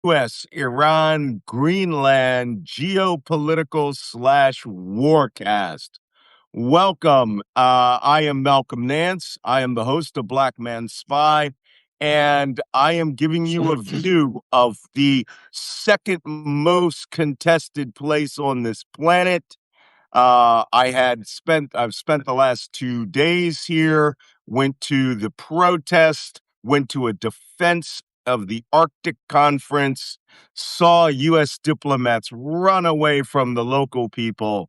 US-IRAN-GREENLAND geopolitical / WARCAST. Welcome. I am Malcolm Nance. I am the host of Black Man Spy, and I am giving you a view of the second most contested place on this planet. I've spent the last 2 days here, went to the protest, went to a defense of the Arctic conference, saw U.S. diplomats run away from the local people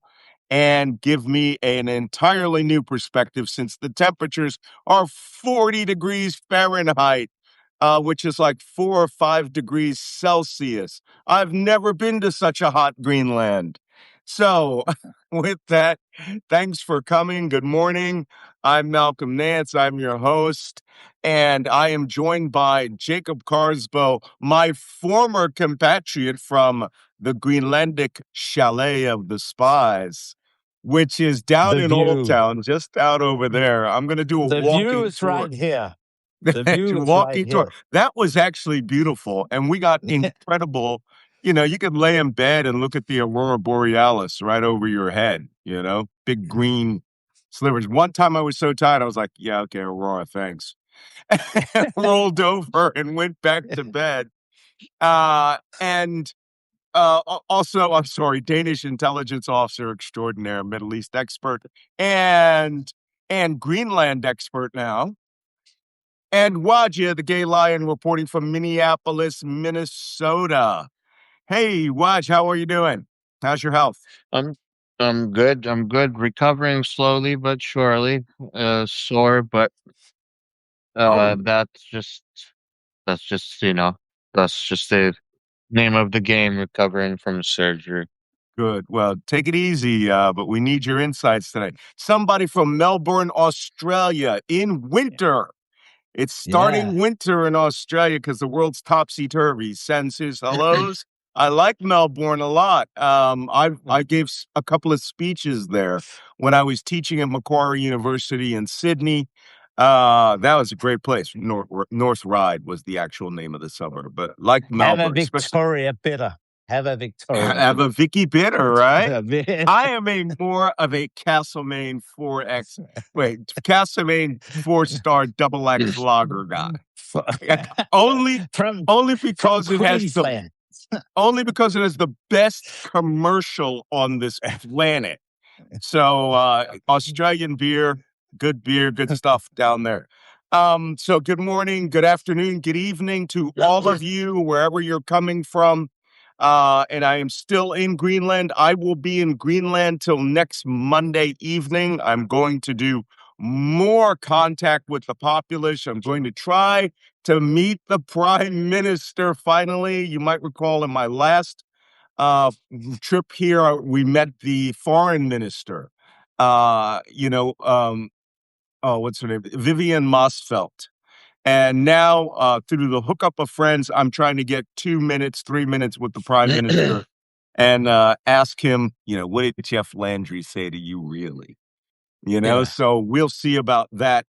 and give me an entirely new perspective since the temperatures are 40 degrees Fahrenheit, which is like 4 or 5 degrees Celsius. I've never been to such a hot Greenland. So, with that, thanks for coming. Good morning. I'm Malcolm Nance. I'm your host, and I am joined by Jacob Carsbo, my former compatriot from the Greenlandic Chalet of the Spies, which is down in Old Town, just out over there. I'm going to do a The walking view is tour. right here. The view is Walking right tour. here. That was actually beautiful, and we got incredible. You could lay in bed and look at the aurora borealis right over your head. Big green slivers. One time I was so tired, I was like, "Yeah, okay, aurora, thanks." And rolled over and went back to bed. And also, I'm sorry, Danish intelligence officer extraordinaire, Middle East expert, and Greenland expert now. And Wajeeh, the gay lion, reporting from Minneapolis, Minnesota. Hey, Waj, how are you doing? How's your health? I'm good. I'm good. Recovering slowly but surely. Sore, but Oh, that's just that's just the name of the game. Recovering from surgery. good. Well, take it easy, but we need your insights today. Somebody from Melbourne, Australia, in winter. It's starting winter in Australia because the world's topsy-turvy. Sends his hellos. I like Melbourne a lot. I gave a couple of speeches there when I was teaching at Macquarie University in Sydney. That was a great place. North Ryde was the actual name of the suburb, but like Have Melbourne, a Victoria bitter. Have a Victoria. have a Vicky Bitter, right? I am more of a Castlemaine 4X. Wait, Castlemaine 4-star double X lager guy. only because it has Queensland. only because it has the best commercial on this planet. So Australian beer, good stuff down there. So good morning, good afternoon, good evening to all of you, wherever you're coming from. And I am still in Greenland. I will be in Greenland till next Monday evening. I'm going to do more contact with the populace. I'm going to try to meet the prime minister finally. You might recall in my last trip here, we met the foreign minister. What's her name? Vivian Mossfelt. And now, through the hookup of friends, I'm trying to get 2 minutes, 3 minutes with the prime minister and ask him, what did Jeff Landry say to you, really? So we'll see about that.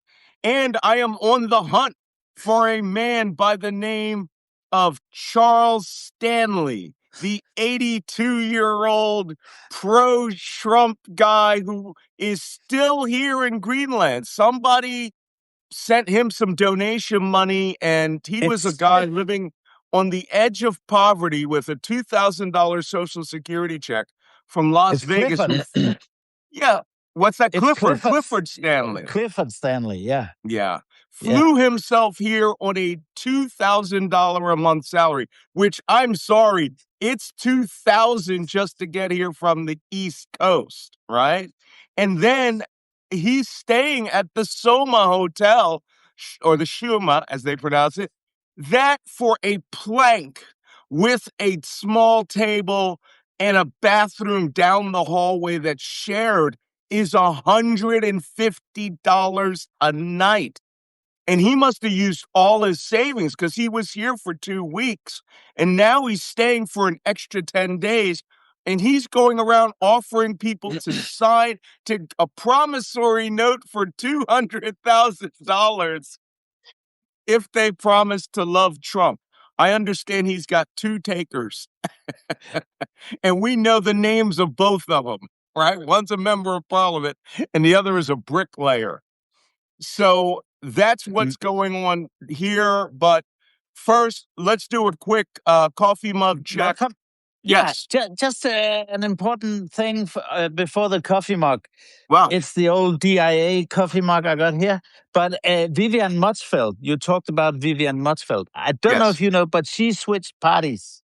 And I am on the hunt for a man by the name of Charles Stanley, the 82-year-old pro-Trump guy who is still here in Greenland. Somebody sent him some donation money, and he was a guy living on the edge of poverty with a $2,000 Social Security check from Las Vegas. Yeah. What's that? Clifford Stanley. Clifford Stanley, yeah. Yeah. Flew himself here on a $2,000 a month salary, which I'm sorry, it's $2,000 just to get here from the East Coast, right? And then he's staying at the Soma Hotel, or the Shuma, as they pronounce it, that for a plank with a small table and a bathroom down the hallway that's shared is $150 a night. And he must have used all his savings because he was here for 2 weeks. And now he's staying for an extra 10 days. And he's going around offering people to sign to a promissory note for $200,000 if they promise to love Trump. I understand he's got 2 takers. And we know the names of both of them, right? One's a member of parliament and the other is a bricklayer. So that's what's going on here. But first, let's do a quick coffee mug check. Yes. Yeah, just an important thing before the coffee mug. Wow. It's the old DIA coffee mug I got here. But Vivian Mutzfeld, you talked about Vivian Mutzfeld. I don't know Yes. if you know, but she switched parties.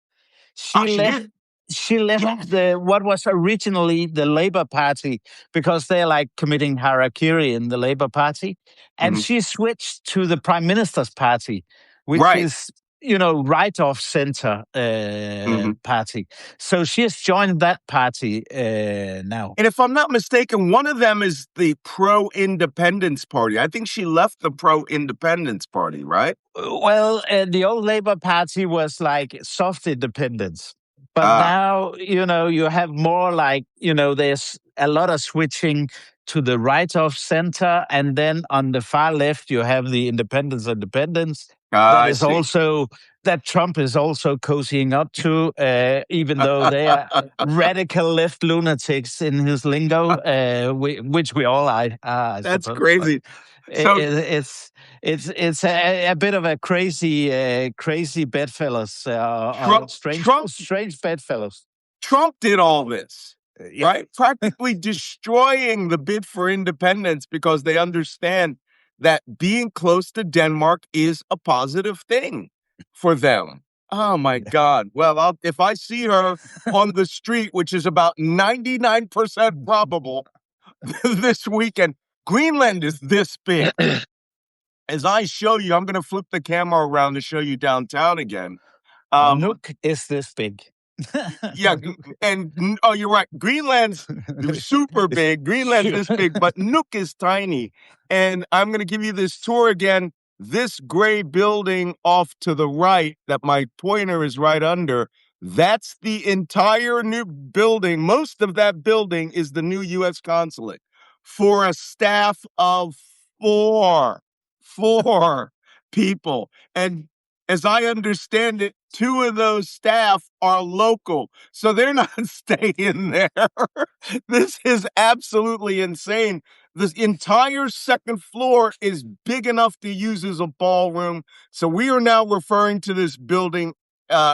Ah, she did? She left what was originally the Labour Party because they're like committing harakiri in the Labour Party. And Mhm. she switched to the Prime Minister's Party, which Right. is, right of center Mhm. party. So she has joined that party now. And if I'm not mistaken, one of them is the pro-independence party. I think she left the pro-independence party, right? Well, the old Labour Party was like soft independence. But Ah, now, you have more like, there's a lot of switching to the right of center. And then on the far left, you have the independence. That I is see. also, that Trump is also cozying up to, even though they are radical left lunatics in his lingo, which we all are, I That's suppose. crazy. But So it's a bit of a crazy bedfellows, strange bedfellows. Trump did all this, Yeah. right? Practically destroying the bid for independence because they understand that being close to Denmark is a positive thing for them. Oh my God. Well, if I see her on the street, which is about 99% probable this weekend, Greenland is this big. As I show you, I'm going to flip the camera around to show you downtown again. Nuuk is this big. Yeah, oh, you're right. Greenland's super big. Greenland's this big, but Nuuk is tiny. And I'm going to give you this tour again. This gray building off to the right that my pointer is right under, that's the entire new building. Most of that building is the new U.S. consulate for a staff of four people. And as I understand it, 2 of those staff are local, so they're not staying there. This is absolutely insane. This entire second floor is big enough to use as a ballroom. So we are now referring to this building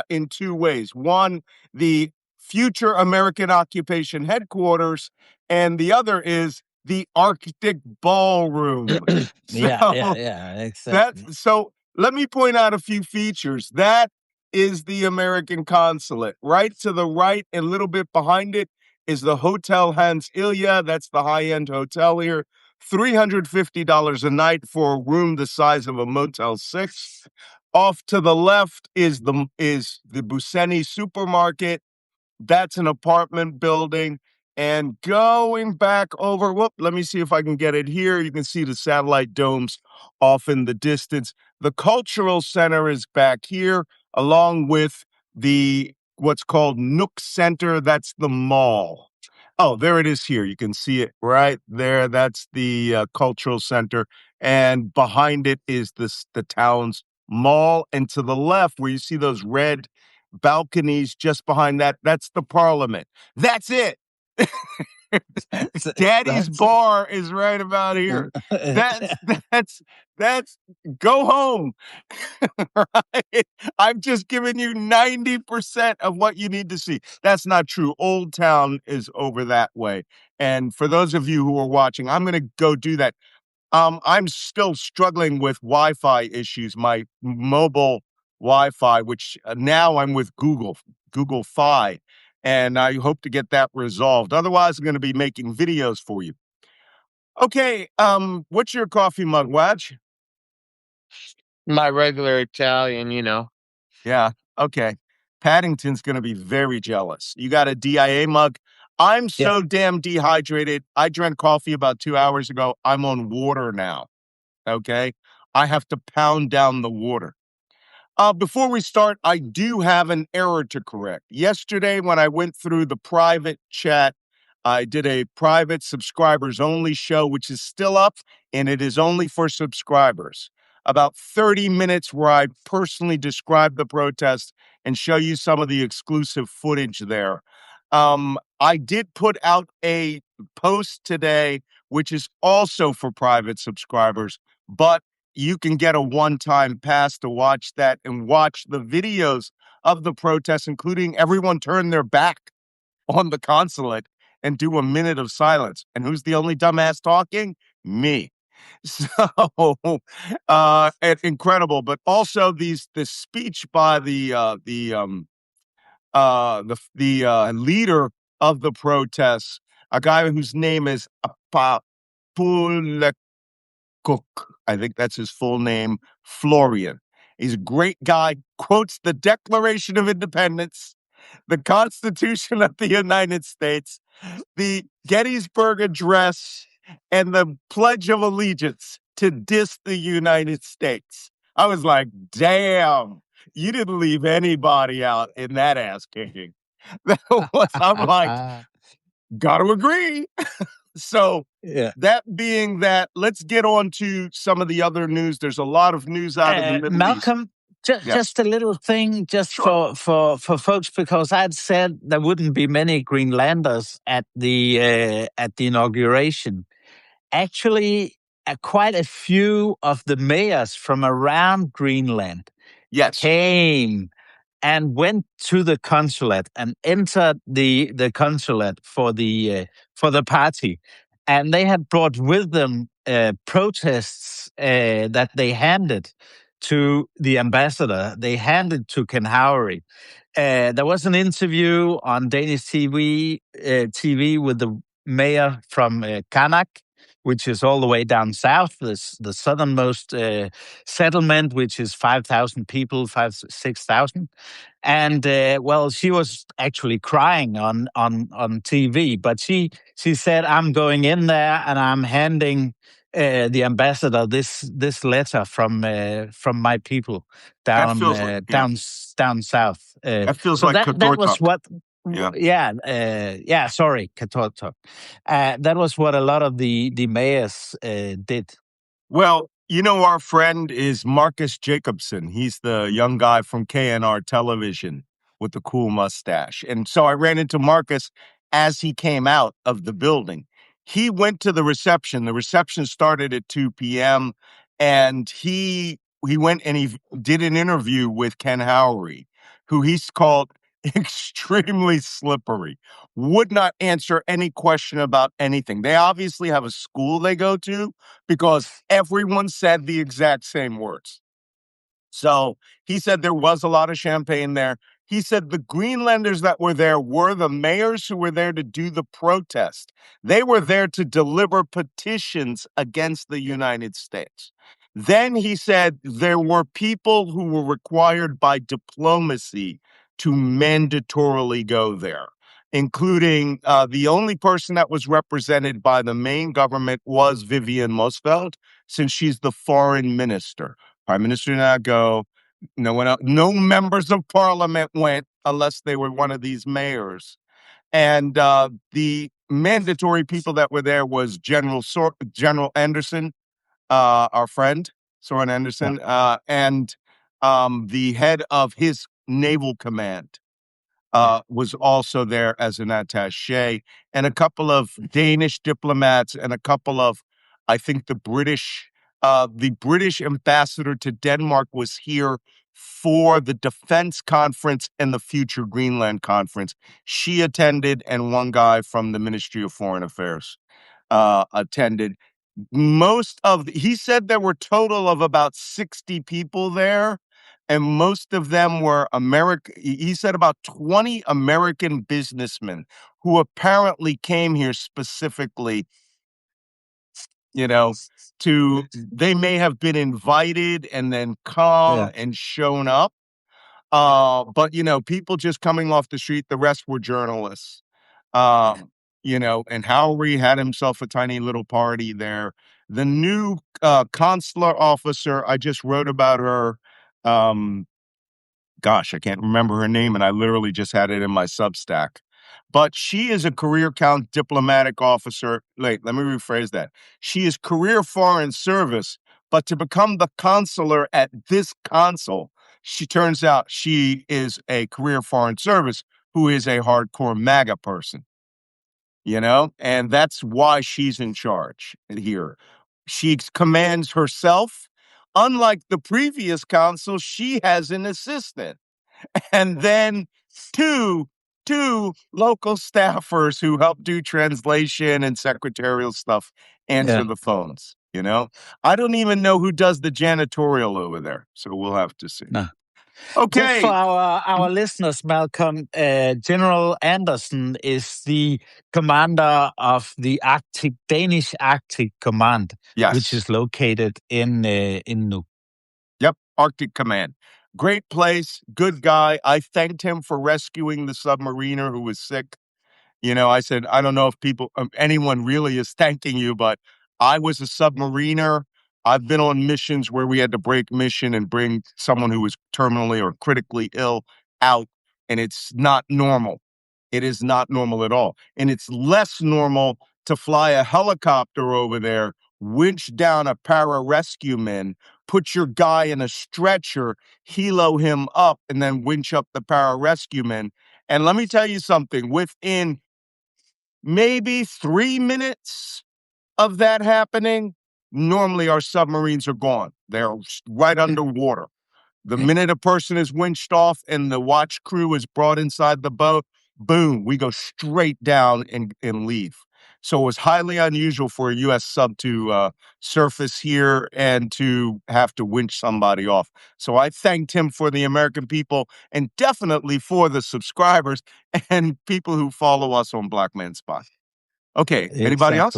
in 2 ways. One, the future American occupation headquarters, and the other is the Arctic Ballroom. Yeah, exactly. So let me point out a few features. That is the American consulate. Right to the right, and a little bit behind it, is the Hotel Hans Ilya. That's the high-end hotel here. $350 a night for a room the size of a Motel 6. Off to the left is the Buseni supermarket. That's an apartment building. And going back over, let me see if I can get it here. You can see the satellite domes off in the distance. The cultural center is back here, along with what's called Nook Center. That's the mall. Oh, there it is here. You can see it right there. That's the cultural center. And behind it is the town's mall. And to the left, where you see those red balconies just behind that, that's the parliament. That's it. Daddy's bar is right about here. That's go home. Right? I've just given you 90% of what you need to see. That's not true. Old Town is over that way. And for those of you who are watching, I'm going to go do that. I'm still struggling with Wi-Fi issues, my mobile Wi-Fi, which now I'm with Google Fi, and I hope to get that resolved. Otherwise, I'm going to be making videos for you. Okay, what's your coffee mug, Waj? My regular Italian, Yeah, okay. Paddington's going to be very jealous. You got a DIA mug. I'm so damn dehydrated. I drank coffee about 2 hours ago. I'm on water now. Okay. I have to pound down the water. Before we start, I do have an error to correct. Yesterday, when I went through the private chat, I did a private subscribers only show, which is still up, and it is only for subscribers. about 30 minutes where I personally describe the protest and show you some of the exclusive footage there. I did put out a post today, which is also for private subscribers, but you can get a one-time pass to watch that and watch the videos of the protests, including everyone turn their back on the consulate and do a minute of silence. And who's the only dumbass talking? Me. So incredible. But also this speech by the leader of the protests, a guy whose name is Apapulekuk. I think that's his full name, Florian. He's a great guy, quotes the Declaration of Independence, the Constitution of the United States, the Gettysburg Address, and the Pledge of Allegiance to diss the United States. I was like, damn, you didn't leave anybody out in that ass kicking. I'm like, gotta agree. So Yeah. that being that, let's get on to some of the other news. There's a lot of news out of the Middle East. Malcolm, just a little thing, just Sure. for folks, because I'd said there wouldn't be many Greenlanders at the inauguration. Actually, quite a few of the mayors from around Greenland Yes. came and went to the consulate and entered the consulate for the party, and they had brought with them protests that they handed to the ambassador. They handed to Ken Howery. There was an interview on Danish TV with the mayor from Kanak, which is all the way down south, the southernmost settlement, which is 5,000 people, 6,000. And well, she was actually crying on TV, but she said, "I'm going in there and I'm handing the ambassador this letter from my people down down south." That feels So like that was Katortok. what. Yeah. Sorry, Katortok. That was what a lot of the mayors did. Well, you know, our friend is Marcus Jacobson. He's the young guy from KNR television with the cool mustache. And so I ran into Marcus as he came out of the building. He went to the reception. The reception started at 2 p.m. and he went and he did an interview with Ken Howery, who he's called extremely slippery, would not answer any question about anything. They obviously have a school they go to because everyone said the exact same words. So he said there was a lot of champagne there. He said the Greenlanders that were there were the mayors who were there to do the protest. They were there to deliver petitions against the United States. Then he said there were people who were required by diplomacy to mandatorily go there, including the only person that was represented by the main government was Vivian Mosfeld, since she's the foreign minister. Prime Minister did not go. No one else, no members of parliament went unless they were one of these mayors. And the mandatory people that were there was General Anderson, our friend Soren Anderson, and the head of his naval command was also there as an attaché, and a couple of Danish diplomats and a couple of, I think, the British ambassador to Denmark was here for the defense conference and the future Greenland conference. She attended, and one guy from the Ministry of Foreign Affairs attended. He said there were total of about 60 people there, and most of them were American. He said about 20 American businessmen who apparently came here specifically, they may have been invited and then come and shown up. But, people just coming off the street, the rest were journalists. And Howery had himself a tiny little party there. The new consular officer, I just wrote about her. Gosh, I can't remember her name, and I literally just had it in my Substack. But she is a career diplomatic officer. Let me rephrase that. She is career foreign service, But to become the consular at this consul, she turns out she is a career foreign service who is a hardcore MAGA person, and that's why she's in charge here. She commands herself. Unlike the previous consul, she has an assistant, and then two local staffers who help do translation and secretarial stuff answer the phones. I don't even know who does the janitorial over there, so we'll have to see. No. Okay. Just for our listeners, Malcolm, General Anderson is the commander of the Danish Arctic Command, Yes. which is located in Nuuk. Yep, Arctic Command. Great place, good guy. I thanked him for rescuing the submariner who was sick. I said, I don't know if anyone really is thanking you, but I was a submariner. I've been on missions where we had to break mission and bring someone who was terminally or critically ill out, and it's not normal. It is not normal at all. And it's less normal to fly a helicopter over there, winch down a pararescue man, put your guy in a stretcher, helo him up, and then winch up the pararescue man. And let me tell you something, within maybe 3 minutes of that happening, normally our submarines are gone. They're right underwater. The minute a person is winched off and the watch crew is brought inside the boat, boom, we go straight down and leave. So it was highly unusual for a U.S. sub to surface here and to have to winch somebody off. So I thanked him for the American people and definitely for the subscribers and people who follow us on Black Man Spy. Okay, anybody else?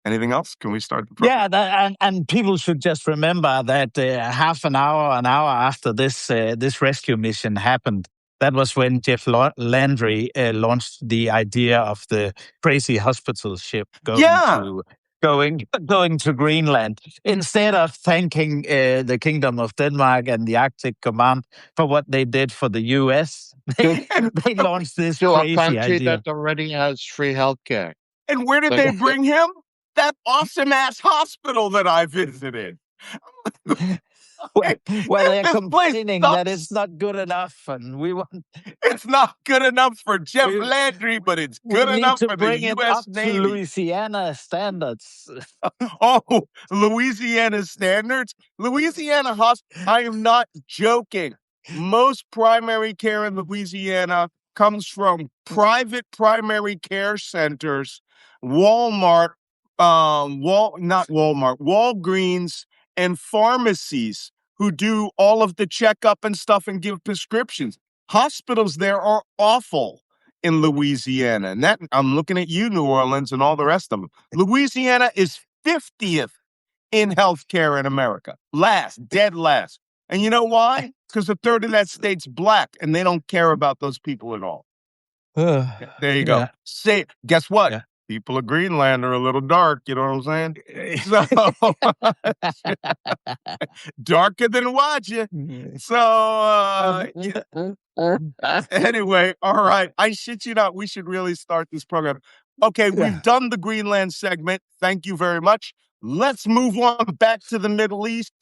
Anything else? Can we start the program? Yeah, and people should just remember that half an hour after this rescue mission happened, that was when Jeff Landry launched the idea of the crazy hospital ship going to Greenland. Instead of thanking the Kingdom of Denmark and the Arctic Command for what they did for the U.S., they launched this crazy a country idea that already has free healthcare. And where did they bring him? That awesome-ass hospital that I visited. Well, they're complaining that it's not good enough, and we want. It's not good enough for Jeff Landry, but it's good enough for the U.S. Navy. To Louisiana standards. Oh, Louisiana standards? Louisiana hospital. I am not joking. Most primary care in Louisiana comes from private primary care centers, Walmart, Walgreens, and pharmacies who do all of the checkup and stuff and give prescriptions. Hospitals there are awful in Louisiana. And that I'm looking at you, New Orleans, and all the rest of them. Louisiana is 50th in healthcare in America. Dead last. And you know why? Because a third of that state's black, and they don't care about those people at all. There you go. Guess what? Yeah. People of Greenland are a little dark, you know what I'm saying? So, darker than Wajeeh. So, anyway, all right. I shit you not, we should really start this program. Okay, we've done the Greenland segment. Thank you very much. Let's move on back to the Middle East,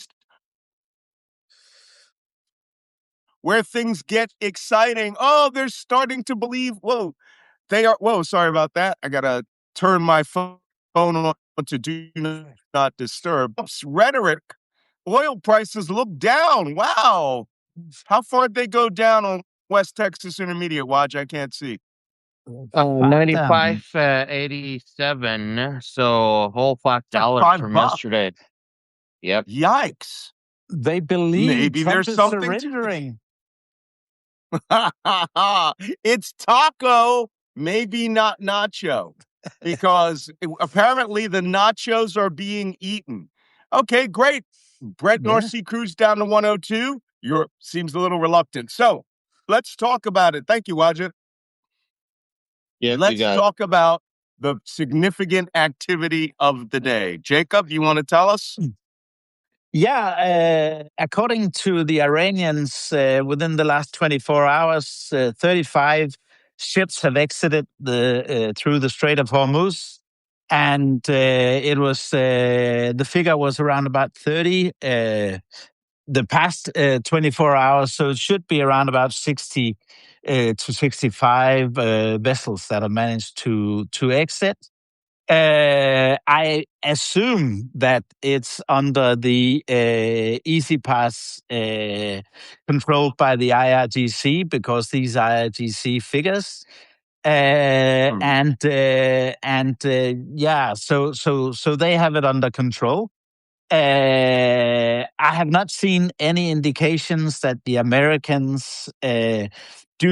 where things get exciting. Oh, they're starting to believe. Whoa, sorry about that. I got to turn my phone on to do not disturb. Rhetoric. Oil prices look down. Wow. How far did they go down on West Texas Intermediate, Watch? I can't see. 95.87. So a whole $5 from yesterday. Yep. Yikes. They believe maybe Trump there's is something surrendering. It's taco, maybe not nacho, because apparently the nachos are being eaten. Okay, great. Brett North Sea cruise down to 102. Europe seems a little reluctant. So let's talk about it. Thank you, Wajeeh. Yeah, let's talk about the significant activity of the day. Jacob, you want to tell us? Yeah, according to the Iranians, within the last 24 hours, 35 ships have exited through the Strait of Hormuz. and it was the figure was around about 30 the past 24 hours, so it should be around about 60 to 65 vessels that have managed to exit. I assume that it's under the Easy Pass controlled by the IRGC, because these IRGC figures. Yeah, so they have it under control. I have not seen any indications that the Americans, due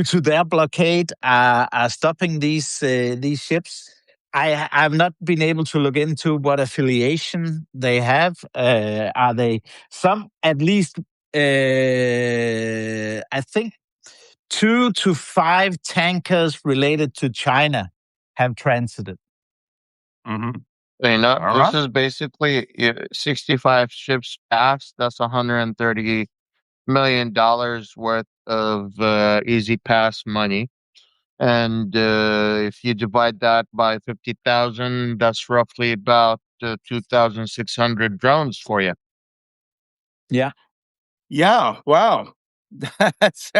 to their blockade, are stopping these ships. I have not been able to look into what affiliation they have. Are they some, at least? I think 2 to 5 tankers related to China have transited. Mm-hmm. This right. is basically 65 ships passed. That's $130 million worth of Easy Pass money. And if you divide that by 50,000, that's roughly about 2,600 drones for you. Yeah. Yeah. Wow. That's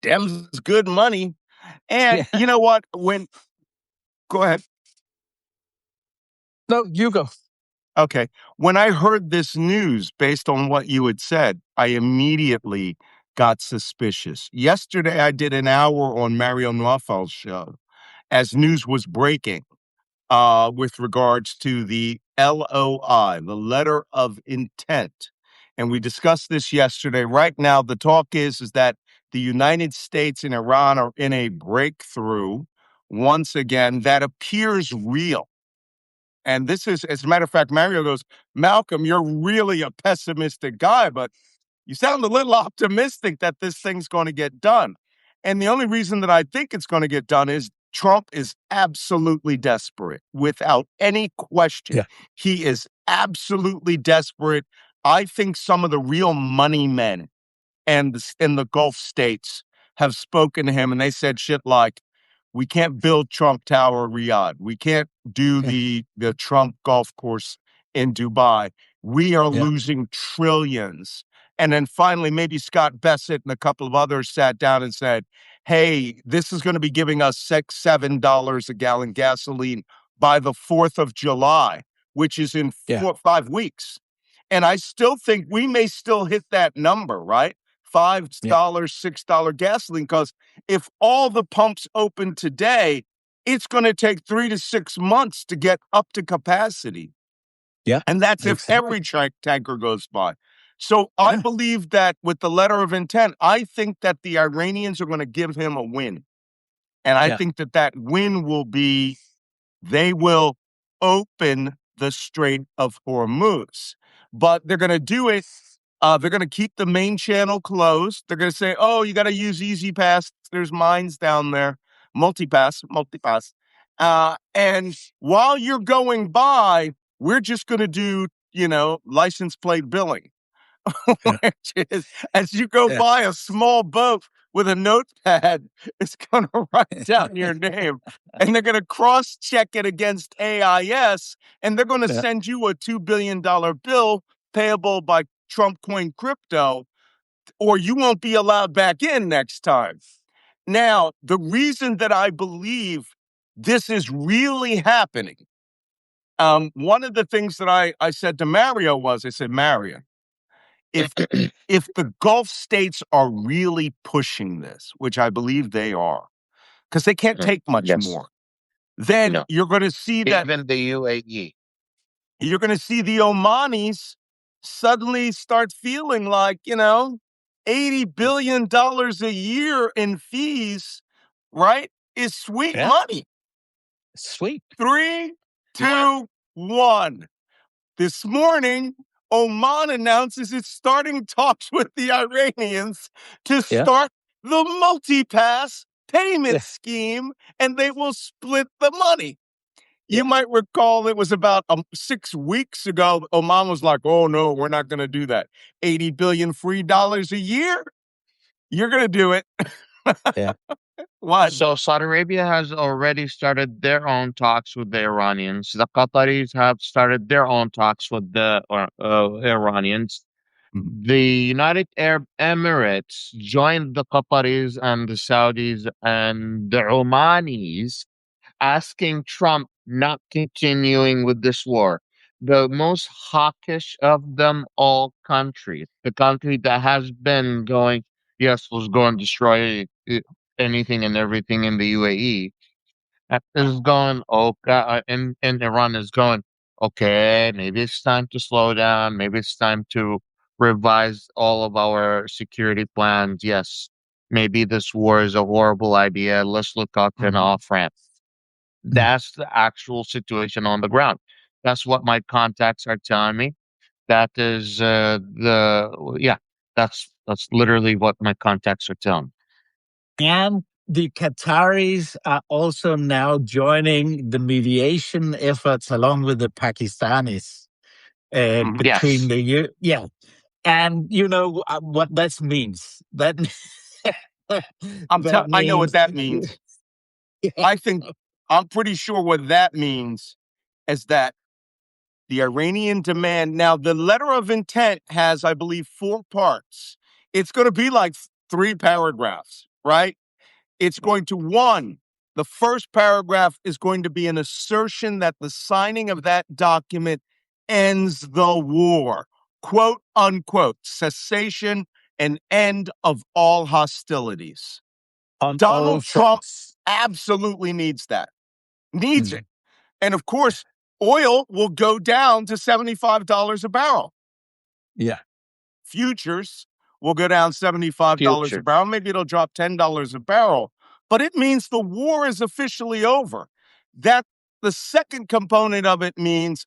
damn good money. And you know what? Go ahead. No, you go. Okay. When I heard this news, based on what you had said, I immediately got suspicious. Yesterday, I did an hour on Mario Nawfal's show as news was breaking with regards to the LOI, the letter of intent. And we discussed this yesterday. Right now, the talk is that the United States and Iran are in a breakthrough once again that appears real. And this is, as a matter of fact, Mario goes, Malcolm, you're really a pessimistic guy, but you sound a little optimistic that this thing's going to get done. And the only reason that I think it's going to get done is Trump is absolutely desperate, without any question. Yeah. He is absolutely desperate. I think some of the real money men and in the Gulf states have spoken to him, and they said shit like, we can't build Trump Tower Riyadh. We can't do the Trump golf course in Dubai. We are losing trillions. And then finally, maybe Scott Bessent and a couple of others sat down and said, hey, this is going to be giving us $7 a gallon gasoline by the 4th of July, which is in 5 weeks. And I still think we may still hit that number, right? $5, $6 gasoline, because if all the pumps open today, it's going to take 3 to 6 months to get up to capacity. Yeah. And that's if every tanker goes by. So I believe that with the letter of intent, I think that the Iranians are going to give him a win. And I think that win will be, they will open the Strait of Hormuz. But they're going to do it. They're going to keep the main channel closed. They're going to say, oh, you got to use Easy Pass. There's mines down there. Multipass. And while you're going by, we're just going to do, license plate billing. Which is, as you go by a small boat with a notepad, it's going to write down your name. And they're going to cross-check it against AIS, and they're going to send you a $2 billion bill payable by Trump coin crypto, or you won't be allowed back in next time. Now, the reason that I believe this is really happening, one of the things that I said to Mario was, I said, Mario, if the Gulf states are really pushing this, which I believe they are, because they can't take much more, then you're going to see that even the UAE. You're going to see the Omanis suddenly start feeling like, $80 billion a year in fees, right, is sweet money. Sweet. 3, 2, 1. This morning, Oman announces it's starting talks with the Iranians to start the multi-pass payment scheme, and they will split the money. You might recall it was about 6 weeks ago, Oman was like, oh, no, we're not going to do that. $80 billion free dollars a year? You're going to do it. What? So Saudi Arabia has already started their own talks with the Iranians. The Qataris have started their own talks with the Iranians. Mhm. The United Arab Emirates joined the Qataris and the Saudis and the Omanis, asking Trump not continuing with this war. The most hawkish of them all countries, the country that has been going, yes, was going to destroy anything and everything in the UAE, is going, and Iran is going, okay, maybe it's time to slow down. Maybe it's time to revise all of our security plans. Yes, maybe this war is a horrible idea. Let's look out for an Mhm. off ramp. Mm. That's the actual situation on the ground. That's what my contacts are telling me. That is yeah. That's literally what my contacts are telling me. And the Qataris are also now joining the mediation efforts along with the Pakistanis Mhm. between Yes, yeah. And you know what that means? That that I know what means that means. I think I'm pretty sure what that means is that the Iranian demand. Now, the letter of intent has, I believe, 4 parts. It's going to be like 3 paragraphs, right? It's going to, one, the first paragraph is going to be an assertion that the signing of that document ends the war, quote unquote, cessation and end of all hostilities. on all Donald Trump fronts. absolutely needs that, needs Mm. it. And of course, oil will go down to $75 a barrel. Yeah. Futures will go down $75 a futures. barrel. Maybe it'll drop $10 a barrel, but it means the war is officially over. That the second component of it means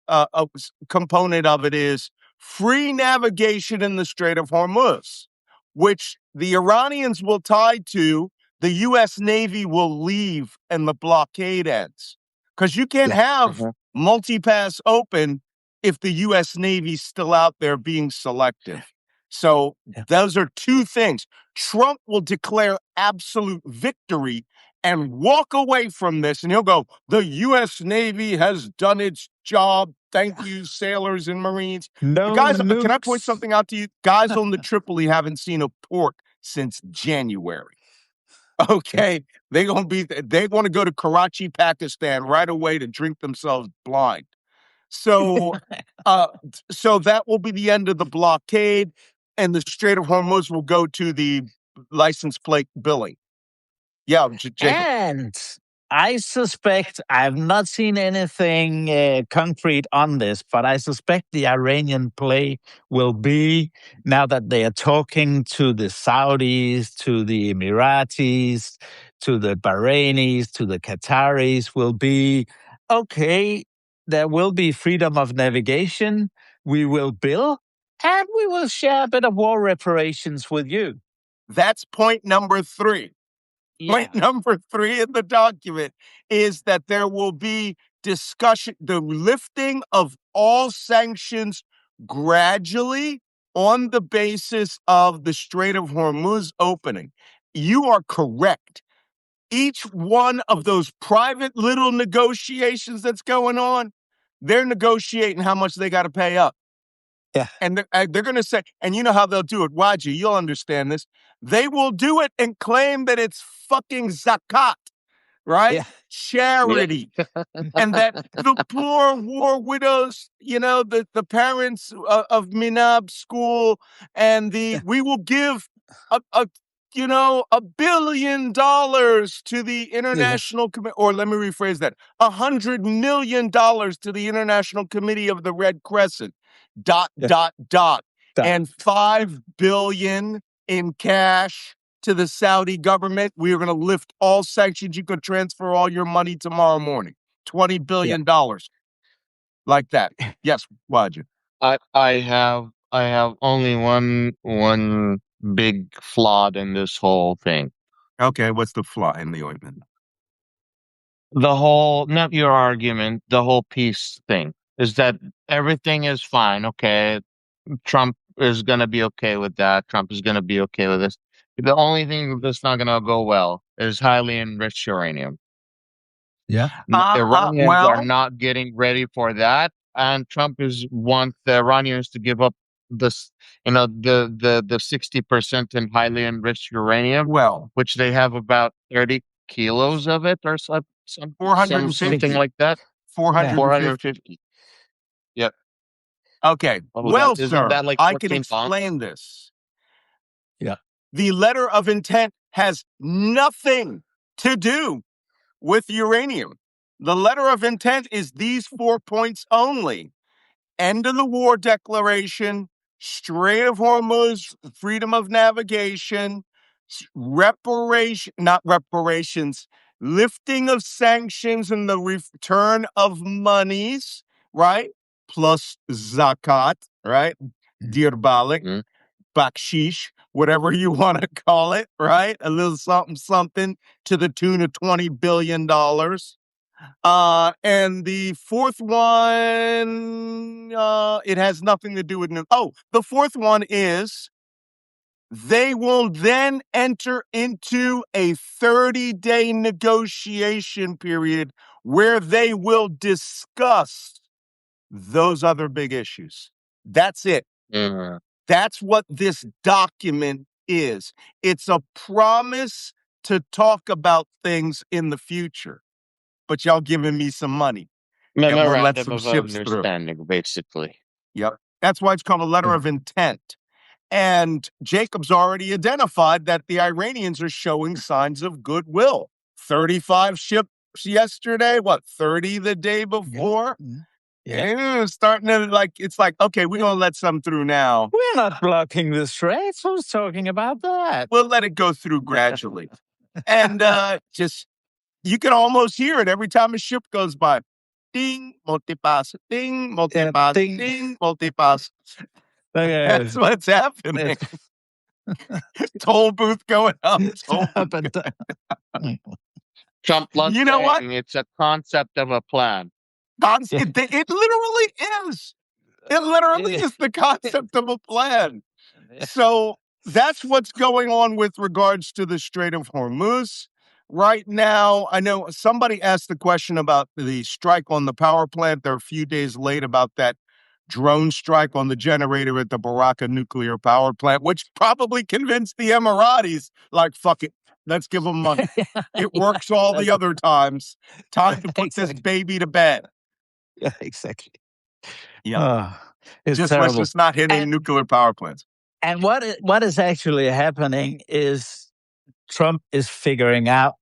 component of it is free navigation in the Strait of Hormuz, which the Iranians will tie to. The U.S. Navy will leave and the blockade ends, because you can't Yeah. have Mhm. multipass open if the U.S. Navy's still out there being selective. So Yeah. those are two things. Trump will declare absolute victory and walk away from this, and he'll go, the U.S. Navy has done its job. Thank you, sailors and Marines. The No guys, can I point nukes. something out to you? Guys on the Tripoli haven't seen a port since January. Yeah. Okay. They want to go to Karachi, Pakistan right away to drink themselves blind. So, so that will be the end of the blockade, and the Strait of Hormuz will go to the license plate billing. Yeah, Jacob. And I suspect, I've not seen anything concrete on this, but I suspect the Iranian play will be, now that they are talking to the Saudis, to the Emiratis, to the Bahrainis, to the Qataris, will be okay, there will be freedom of navigation, we will bill, and we will share a bit of war reparations with you. That's point number 3. Point Yeah. number 3 in the document is that there will be discussion, the lifting of all sanctions gradually on the basis of the Strait of Hormuz opening. You are correct. Each one of those private little negotiations that's going on, they're negotiating how much they got to pay up. Yeah. And they're going to say, and you know how they'll do it, Wajeeh, you'll understand this. They will do it and claim that it's fucking zakat, right? Yeah. Yeah. Charity. And that the poor war widows, the parents of Minab school, and we will give a $1 billion to the Yeah. international committee, or let me rephrase that, $100 million to the International Committee of the Red Crescent, dot, Yeah. dot, dot, Dot. and $5 billion in cash to the Saudi government. We are going to lift all sanctions. You can transfer all your money tomorrow morning. $20 Yeah. billion. Like that. Yes, Wajeeh. I have only one big flaw in this whole thing. Okay, what's the flaw in the ointment? The whole, not your argument, the whole peace thing is that everything is fine. Okay, Trump is going to be okay with that. Trump is going to be okay with this. The only thing that's not going to go well is highly enriched uranium. Yeah. Iranians are Well, not getting ready for that, and Trump wants the Iranians to give up this, the 60% in highly enriched uranium, well, which they have about 30 kilos of it, or something 450. like that. Yeah. 450. 450. Yep. Okay. Oh, Well, isn't sir, that like I can 14 pounds? explain this. Yeah. The letter of intent has nothing to do with uranium. The letter of intent is these 4 points only: end of the war declaration, Strait of Hormuz, freedom of navigation, not reparations, lifting of sanctions and the return of monies, right? Plus zakat, right? Dir balik, Mm. bakshish, whatever you want to call it, right? A little something, something to the tune of $20 billion. And the fourth one, it has nothing to do with the fourth one is they will then enter into a 30-day negotiation period where they will discuss those other big issues. That's it. Mm. That's what this document is. It's a promise to talk about things in the future, but y'all giving me some money and we'll let Memorandum some of ships through. understanding, basically. Yep. That's why it's called a letter of intent. And Jacob's already identified that the Iranians are showing signs of goodwill. 35 ships yesterday, 30 the day before? Yeah. Starting to it's like, okay, we're going to let some through now. We're not blocking the straits. Who's talking about that? We'll let it go through gradually. And you can almost hear it every time a ship goes by. Ding, multipass, ding, multipass, ding. ding, multipass. Okay. That's what's happening. Toll booth going up. Toll booth going down. Trump loves You know what? saying it's a concept of a plan. It literally is. It literally is the concept of a plan. So that's what's going on with regards to the Strait of Hormuz. Right now, I know somebody asked the question about the strike on the power plant. They're a few days late about that drone strike on the generator at the Baraka nuclear power plant, which probably convinced the Emiratis, like, fuck it, let's give them money. It works all the other times. Time to put this baby to bed. Yeah, exactly. Yeah. It's Let's terrible. just not hit any nuclear power plants. And what is actually happening is Trump is figuring out,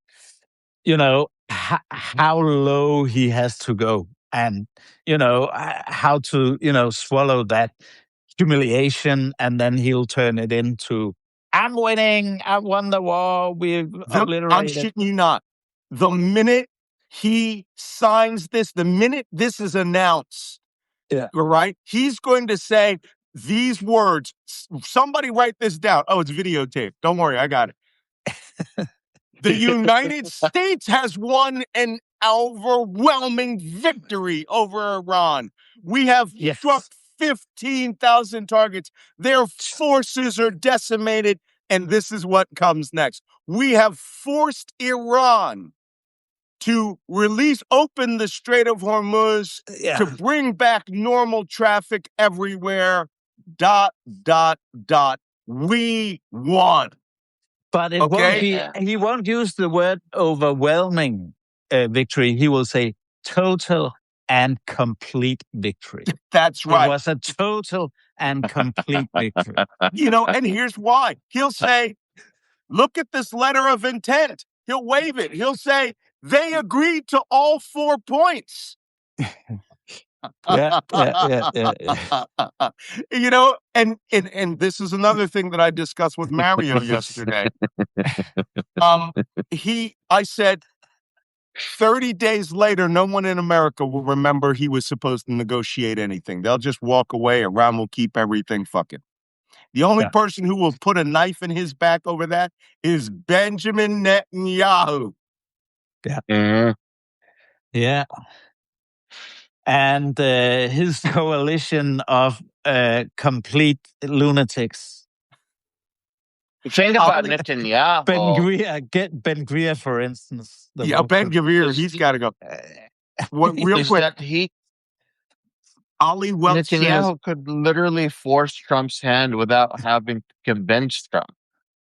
how low he has to go, and how to swallow that humiliation, and then he'll turn it into, I'm winning, I won the war, we've I'm obliterated. shitting you not. The minute he signs this, the minute this is announced, right, he's going to say these words. Somebody write this down. Oh, it's videotaped. Don't worry, I got it. The United States has won an overwhelming victory over Iran. We have struck 15,000 targets. Their forces are decimated. And this is what comes next. We have forced Iran to open the Strait of Hormuz, to bring back normal traffic everywhere. ... We won. But it won't be. He won't use the word overwhelming victory. He will say total and complete victory. That's right. It was a total and complete victory. And here's why. He'll say, look at this letter of intent. He'll wave it. He'll say, they agreed to all 4 points. Yeah. And this is another thing that I discussed with Mario yesterday. I said, 30 days later, no one in America will remember he was supposed to negotiate anything. They'll just walk away. Iran will keep everything fucking. The only person who will put a knife in his back over that is Benjamin Netanyahu. Yeah. Mm-hmm. Yeah. And his coalition of complete lunatics. Think about Netanyahu. Ben Greer, for instance. Yeah, Ben Gvir, he's got to go. Real Is quick, that he Ollie Welch says Netanyahu could literally force Trump's hand without having to convince Trump.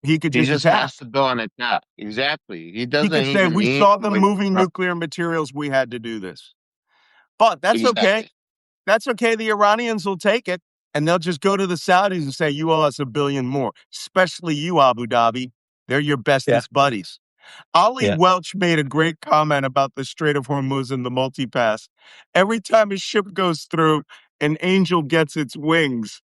he could He just just attack. has to go and attack. Exactly. He He doesn't could say, even "We need saw to them wait moving for Trump. nuclear materials. We had to do this." But that's okay. Exactly. That's okay. The Iranians will take it, and they'll just go to the Saudis and say, "You owe us $1 billion more." Especially you, Abu Dhabi. They're your bestest buddies. Ollie Welch made a great comment about the Strait of Hormuz and the multipass. Every time a ship goes through, an angel gets its wings.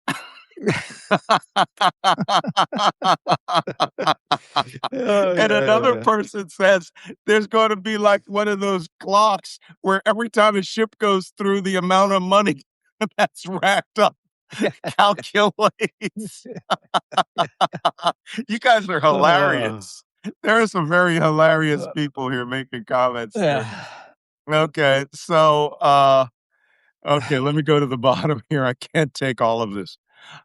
And another person says there's going to be like one of those clocks where every time a ship goes through, the amount of money that's racked up calculates. You guys are hilarious. There are some very hilarious people here making comments here. Okay, so okay, let me go to the bottom here. I can't take all of this.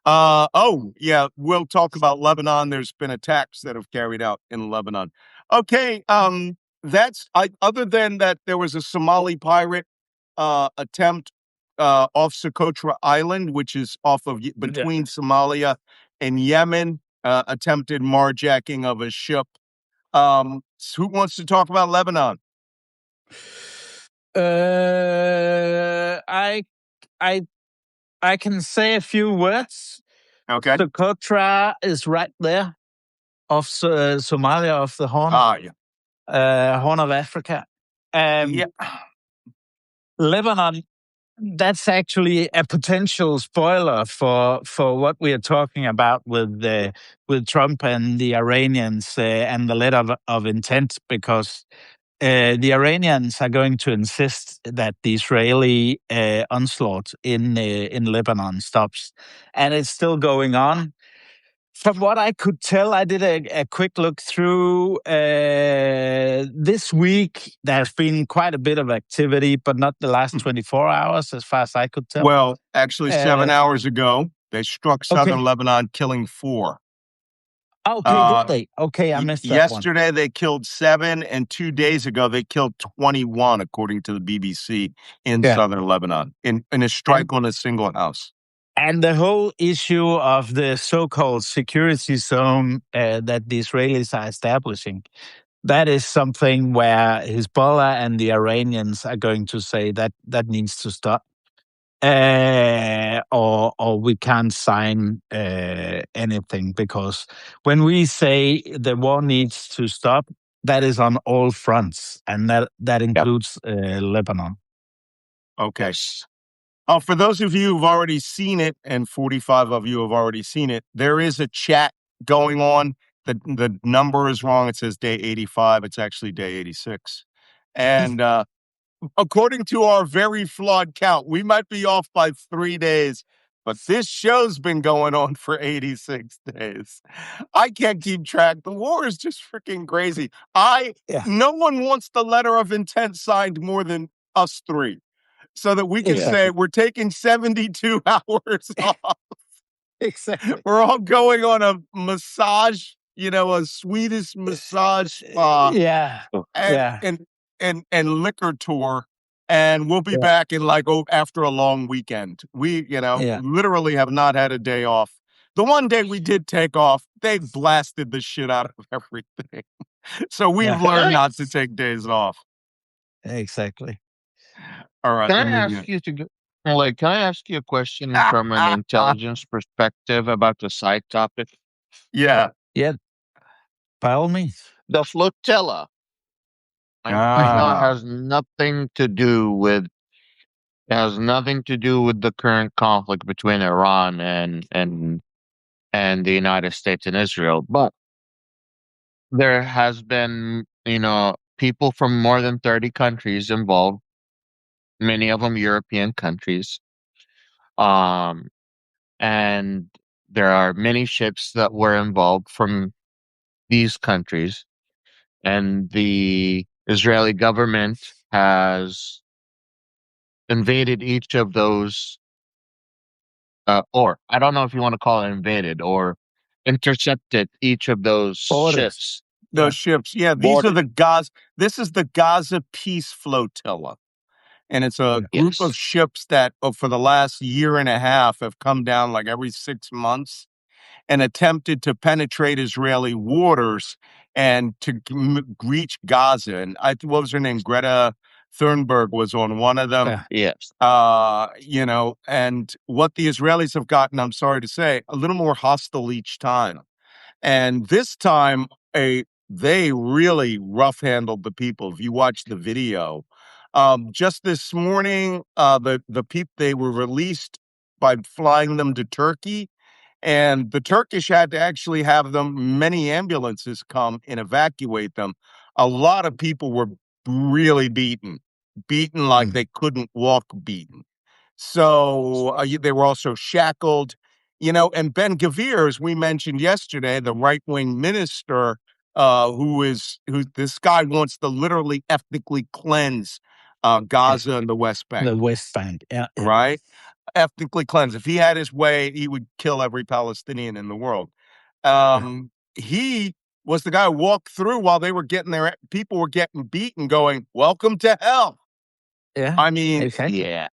Oh, yeah, we'll talk about Lebanon. There's been attacks that have carried out in Lebanon. Okay, other than that, there was a Somali pirate attempt off Socotra Island, which is off of between Somalia and Yemen, attempted marjacking of a ship. Who wants to talk about Lebanon? I can say a few words. Okay. Socotra is right there off Somalia, off the Horn. Horn of Africa. Lebanon, that's actually a potential spoiler for what we are talking about with Trump and the Iranians and the letter of intent, because the Iranians are going to insist that the Israeli onslaught in Lebanon stops, and it's still going on. From what I could tell, I did a quick look through this week. There's been quite a bit of activity, but not the last 24 hours, as far as I could tell. Well, actually, 7 hours ago, they struck southern Lebanon, killing 4. Okay, did they? Okay, I missed that yesterday, they killed 7, and 2 days ago, they killed 21, according to the BBC, in southern Lebanon, in a strike on a single house. And the whole issue of the so-called security zone that the Israelis are establishing, that is something where Hezbollah and the Iranians are going to say that needs to stop. Or we can't sign anything, because when we say the war needs to stop, that is on all fronts, and that includes Lebanon. Okay. For those of you who've already seen it, and 45 of you have already seen it, there is a chat going on. The number is wrong. It says day 85. It's actually day 86. And according to our very flawed count, we might be off by 3 days, but this show's been going on for 86 days. I can't keep track. The war is just freaking crazy. No one wants the letter of intent signed more than us 3, so that we can say we're taking 72 hours off. Exactly. We're all going on a massage, a Swedish massage spa. And liquor tour, and we'll be back in after a long weekend. We, literally have not had a day off. The one day we did take off, they blasted the shit out of everything. So we've learned not to take days off. Exactly. All right. Can I ask you a question from an intelligence perspective about the side topic? Yeah. By all means. The flotilla. I know it has nothing to do with the current conflict between Iran and the United States and Israel, but there has been, people from more than 30 countries involved, many of them European countries. And there are many ships that were involved from these countries, and the Israeli government has invaded each of those, or I don't know if you want to call it invaded, or intercepted each of those Borders. ships. Those ships. Yeah, these are the Gaza. This is the Gaza Peace Flotilla. And it's a group of Yes. ships that for the last year and a half have come down like every 6 months and attempted to penetrate Israeli waters and to reach Gaza. And what was her name? Greta Thunberg was on one of them. Yes. And what the Israelis have gotten, I'm sorry to say, a little more hostile each time. And this time, they really rough handled the people. If you watch the video, just this morning, the people, they were released by flying them to Turkey, and the Turkish had to actually have many ambulances come and evacuate them. A lot of people were really beaten like they couldn't walk beaten. So they were also shackled, and Ben Gvir, as we mentioned yesterday, the right-wing minister, who this guy wants to literally ethnically cleanse Gaza and the West Bank. The West Bank, yeah. Right? Ethnically cleanse. If he had his way, he would kill every Palestinian in the world. He was the guy who walked through while they were people were getting beaten, going, "Welcome to hell." Yeah. I mean, okay. Yeah.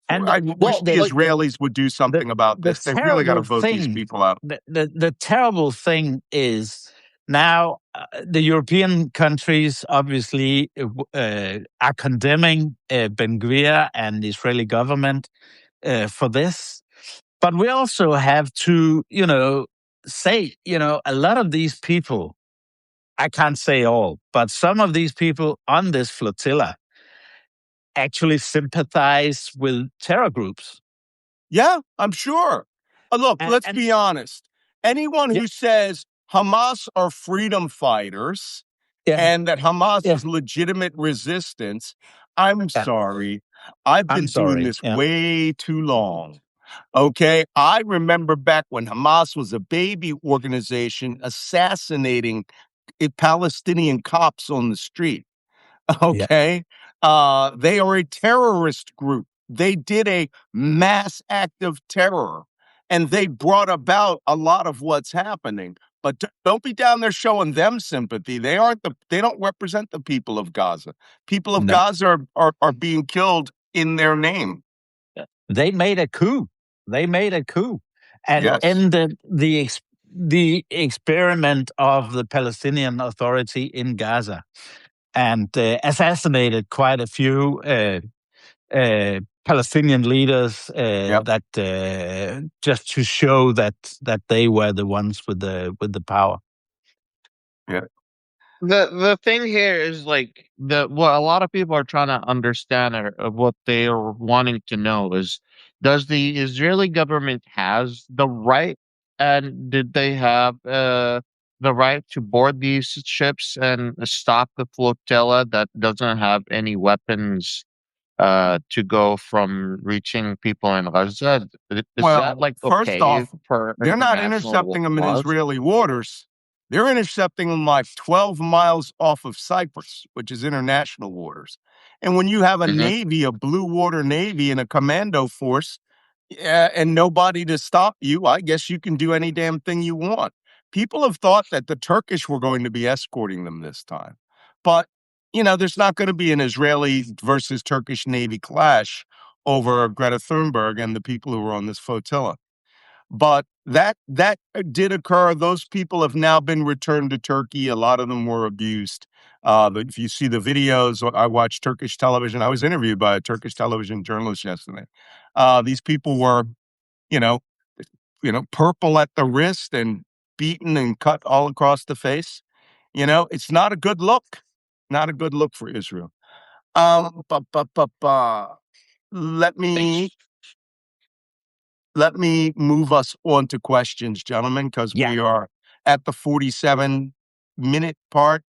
I wish the Israelis would do something about this. They really got to vote these people out. The terrible thing is now the European countries obviously are condemning Ben Gvir and the Israeli government for this. But we also have to, say, a lot of these people, I can't say all, but some of these people on this flotilla actually sympathize with terror groups. Yeah, I'm sure. Look, let's be honest. Anyone who says Hamas are freedom fighters and that Hamas is legitimate resistance, I'm sorry. I've been doing this way too long. Okay. I remember back when Hamas was a baby organization assassinating Palestinian cops on the street. Okay. They are a terrorist group. They did a mass act of terror and they brought about a lot of what's happening. But don't be down there showing them sympathy. They don't represent the people of Gaza. People of Gaza are being killed in their name. They made a coup. And ended the experiment of the Palestinian Authority in Gaza, and assassinated quite a few Palestinian leaders that just to show that they were the ones with the power. Yeah. The thing here is like what a lot of people are trying to understand or what they are wanting to know is, does the Israeli government has the right, and did they have the right to board these ships and stop the flotilla that doesn't have any weapons to go from reaching people in Gaza? Is that like first off, they're not intercepting them in Israeli waters. They're intercepting them like 12 miles off of Cyprus, which is international waters. And when you have a navy, a blue water navy, and a commando force, and nobody to stop you, I guess you can do any damn thing you want. People have thought that the Turkish were going to be escorting them this time. But, there's not going to be an Israeli versus Turkish Navy clash over Greta Thunberg and the people who were on this flotilla. But that did occur. Those people have now been returned to Turkey. A lot of them were abused. If you see the videos, I watch Turkish television. I was interviewed by a Turkish television journalist yesterday. These people were, purple at the wrist and beaten and cut all across the face. It's not a good look. Not a good look for Israel. Let me move us on to questions, gentlemen, because we are at the 47-minute part.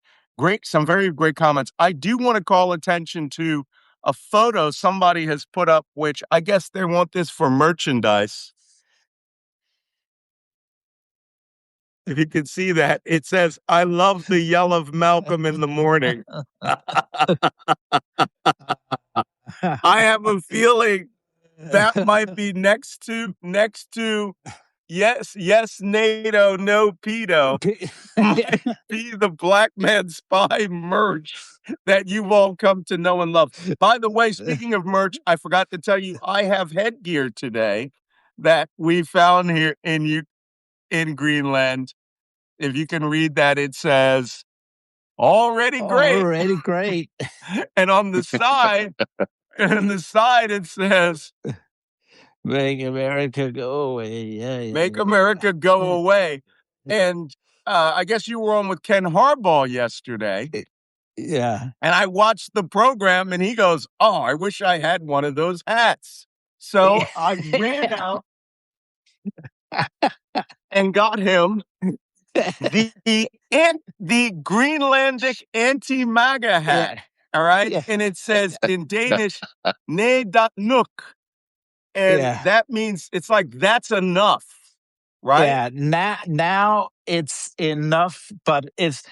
Some very great comments. I do want to call attention to a photo somebody has put up, which I guess they want this for merchandise. If you can see that, it says, "I love the yell of Malcolm in the morning." I have a feeling that might be next to yes, NATO, no pedo. Might be the Black Man Spy merch that you've all come to know and love. By the way, speaking of merch, I forgot to tell you, I have headgear today that we found here in Greenland. If you can read that, it says already great. Already great. And on the side, it says Make America go away. Yeah. Make America Go Away. And I guess you were on with Ken Harbaugh yesterday. Yeah. And I watched the program and he goes, "Oh, I wish I had one of those hats." So I ran out and got him the Greenlandic anti-MAGA hat. All right. Yeah. And it says in Danish, "Ne dat nuk." And that means it's like that's enough. Right? Yeah, now it's enough, but it's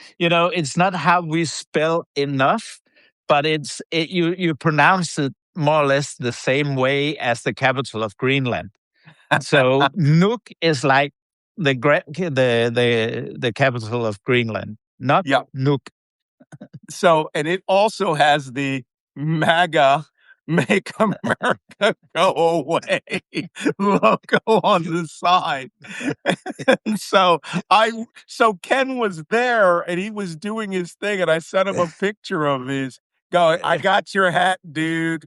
not how we spell enough, but you pronounce it more or less the same way as the capital of Greenland. So Nuuk is like the capital of Greenland, not Nuuk. So, and it also has the MAGA, Make America Go Away logo on the side. And so Ken was there and he was doing his thing and I sent him a picture of his going, "I got your hat, dude."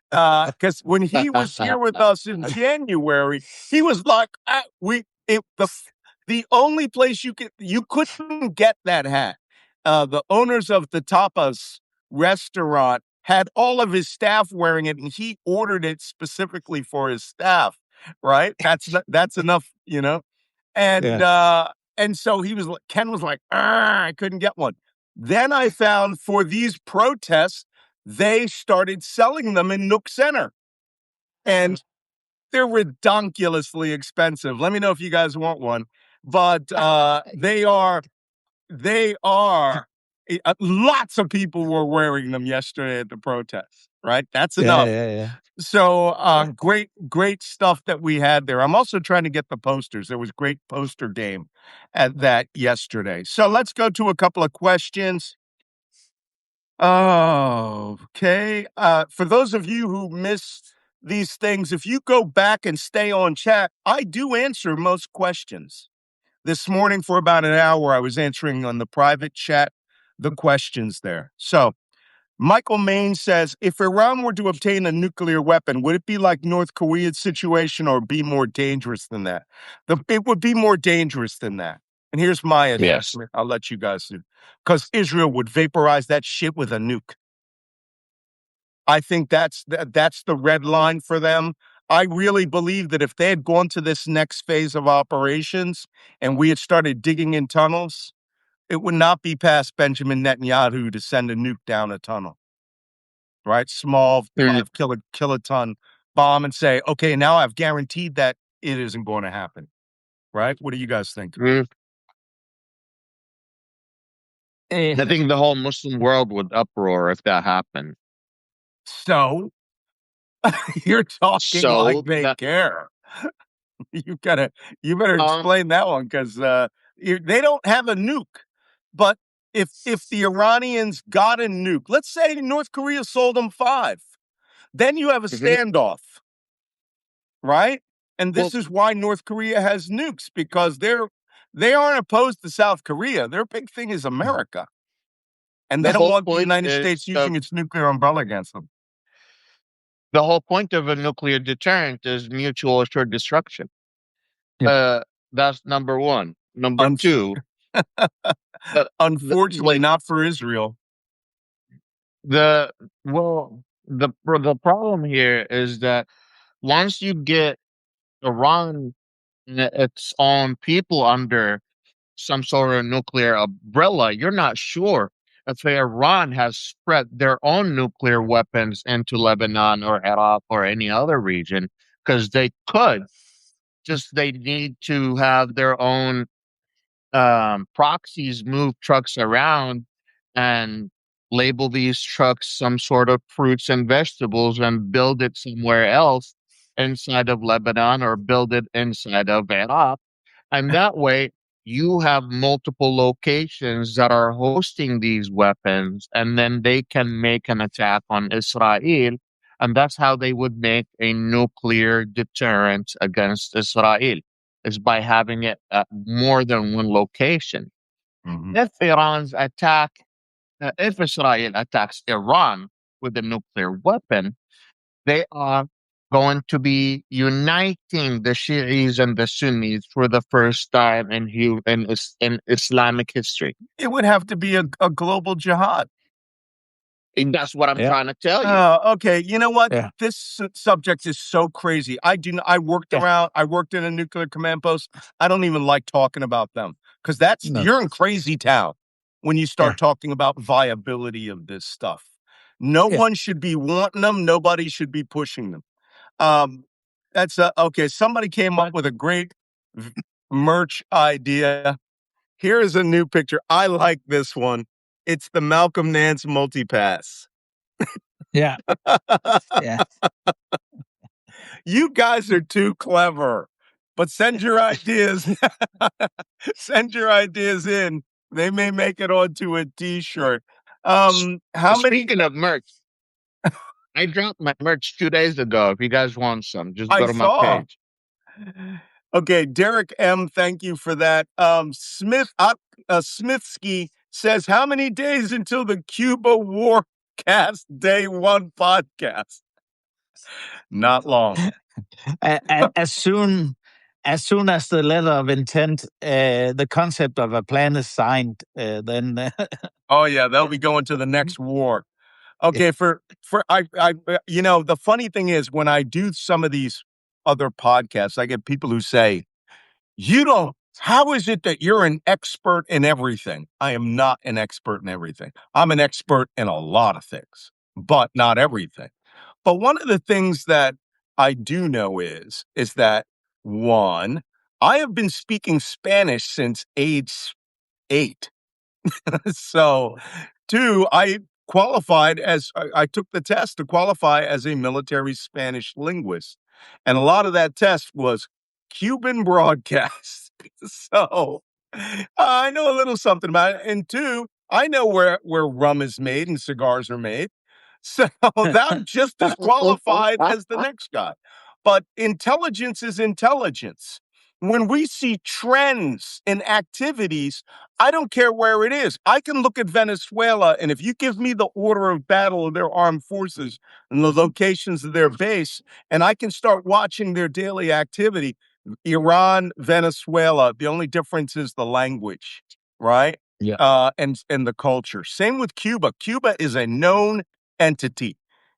Because when he was here with us in January, he was like, the only place you couldn't get that hat. The owners of the Tapas restaurant had all of his staff wearing it, and he ordered it specifically for his staff. Right? That's enough, And so Ken was like, I couldn't get one. Then I found for these protests, they started selling them in Nook Center. And they're redonkulously expensive. Let me know if you guys want one. But they are lots of people were wearing them yesterday at the protests, right? That's enough. Yeah. So great stuff that we had there. I'm also trying to get the posters. There was great poster game at that yesterday. So let's go to a couple of questions. Oh, okay. For those of you who missed these things, if you go back and stay on chat, I do answer most questions. This morning for about an hour, I was answering on the private chat the questions there. So Michael Main says, if Iran were to obtain a nuclear weapon, would it be like North Korea's situation or be more dangerous than that? It would be more dangerous than that. And here's my assessment. I'll let you guys do. Because Israel would vaporize that shit with a nuke. I think that's the red line for them. I really believe that if they had gone to this next phase of operations and we had started digging in tunnels, it would not be past Benjamin Netanyahu to send a nuke down a tunnel. Right? Small 5 kiloton bomb and say, okay, now I've guaranteed that it isn't going to happen. Right? What do you guys think? I think the whole Muslim world would uproar if that happened. So you're talking like they care. You better explain that one because they don't have a nuke. But if the Iranians got a nuke, let's say North Korea sold them 5, then you have a standoff, right? And this is why North Korea has nukes, because they aren't opposed to South Korea. Their big thing is America. And they don't want the United States using its nuclear umbrella against them. The whole point of a nuclear deterrent is mutual assured destruction. That's number one. Number two. Unfortunately, not for Israel. The problem here is that once you get Iran and its own people under some sort of nuclear umbrella, you're not sure if Iran has spread their own nuclear weapons into Lebanon or Iraq or any other region, because they could. Just they need to have their own proxies move trucks around and label these trucks some sort of fruits and vegetables and build it somewhere else inside of Lebanon or build it inside of Iraq. And that way, you have multiple locations that are hosting these weapons, and then they can make an attack on Israel. And that's how they would make a nuclear deterrent against Israel, is by having it at more than one location. Mhm. If if Israel attacks Iran with a nuclear weapon, they are going to be uniting the Shi'is and the Sunnis for the first time in Islamic history. It would have to be a global jihad. And that's what I'm Yeah. trying to tell you. Oh, okay. You know what? Yeah. This subject is so crazy. I worked Yeah. around, I worked in a nuclear command post. I don't even like talking about them because No. you're in crazy town when you start Yeah. talking about viability of this stuff. No Yeah. one should be wanting them. Nobody should be pushing them. That's okay. Somebody came up with a great merch idea. Here is a new picture. I like this one. It's the Malcolm Nance multipass. Yeah. Yeah. You guys are too clever. But send your ideas. Send your ideas in. They may make it onto a t-shirt. How many Speaking of merch, I dropped my merch 2 days ago. If you guys want some, just I go to my saw? page. Okay, Derek M, thank you for that. Smithsky says, how many days until the Cuba Warcast Day 1 podcast? Not long. As soon as the letter of intent, the concept of a plan is signed, then Oh yeah, they'll be going to the next war. Okay, the funny thing is when I do some of these other podcasts, I get people who say, how is it that you're an expert in everything? I am not an expert in everything. I'm an expert in a lot of things, but not everything. But one of the things that I do know is that one, I have been speaking Spanish since age 8. So, two, I took the test to qualify as a military Spanish linguist. And a lot of that test was Cuban broadcast. So I know a little something about it. And two, I know where rum is made and cigars are made. So I'm just as qualified as the next guy. But intelligence is intelligence. When we see trends in activities, I don't care where it is. I can look at Venezuela, and if you give me the order of battle of their armed forces and the locations of their base, and I can start watching their daily activity, Iran, Venezuela, the only difference is the language, right? yeah, And the culture. Same with Cuba. Cuba is a known entity.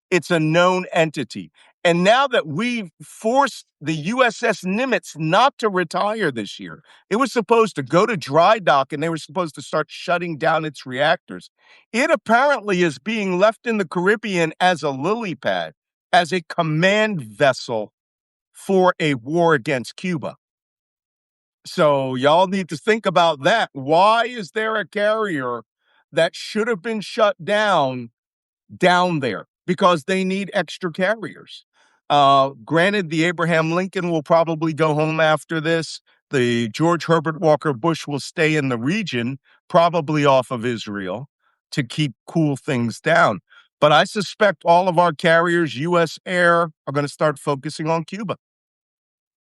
It's a known entity. And now that we've forced the USS Nimitz not to retire this year, it was supposed to go to dry dock and they were supposed to start shutting down its reactors. It apparently is being left in the Caribbean as a lily pad, as a command vessel for a war against Cuba. So y'all need to think about that. Why is there a carrier that should have been shut down there? Because they need extra carriers. Granted, the Abraham Lincoln will probably go home after this. The George Herbert Walker Bush will stay in the region, probably off of Israel, to keep cool things down. But I suspect all of our carriers, U.S. Air, are going to start focusing on Cuba.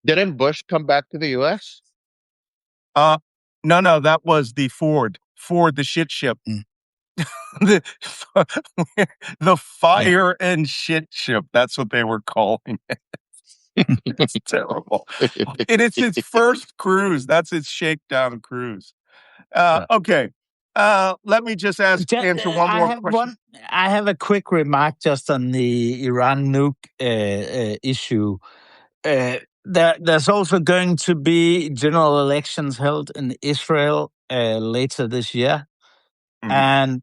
Didn't Bush come back to the U.S.? Uh, no, that was the Ford, the shit ship. Mm. the, the yeah, fire and shit ship. That's what they were calling it. It's terrible. And it's its first cruise. That's its shakedown cruise. yeah. Okay. Let me just answer one more question. I have a quick remark just on the Iran nuke issue. There's also going to be general elections held in Israel later this year, Mhm. and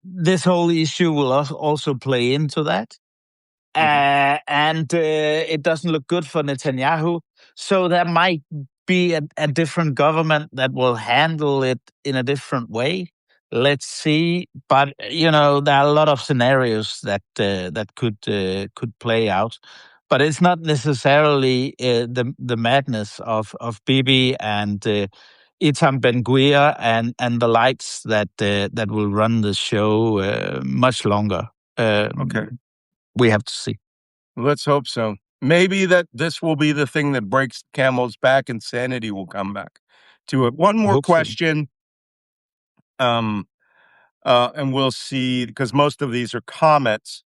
this whole issue will also play into that. And it doesn't look good for Netanyahu. So there might be a different government that will handle it in a different way. let's see. But there are a lot of scenarios that could play out. But it's not necessarily the madness of Bibi and Itam Ben Gvir and the lights that will run the show much longer. Okay. We have to see. Let's hope so. Maybe that this will be the thing that breaks camel's back and sanity will come back to it. One more Hopefully. question. And we'll see, because most of these are comments.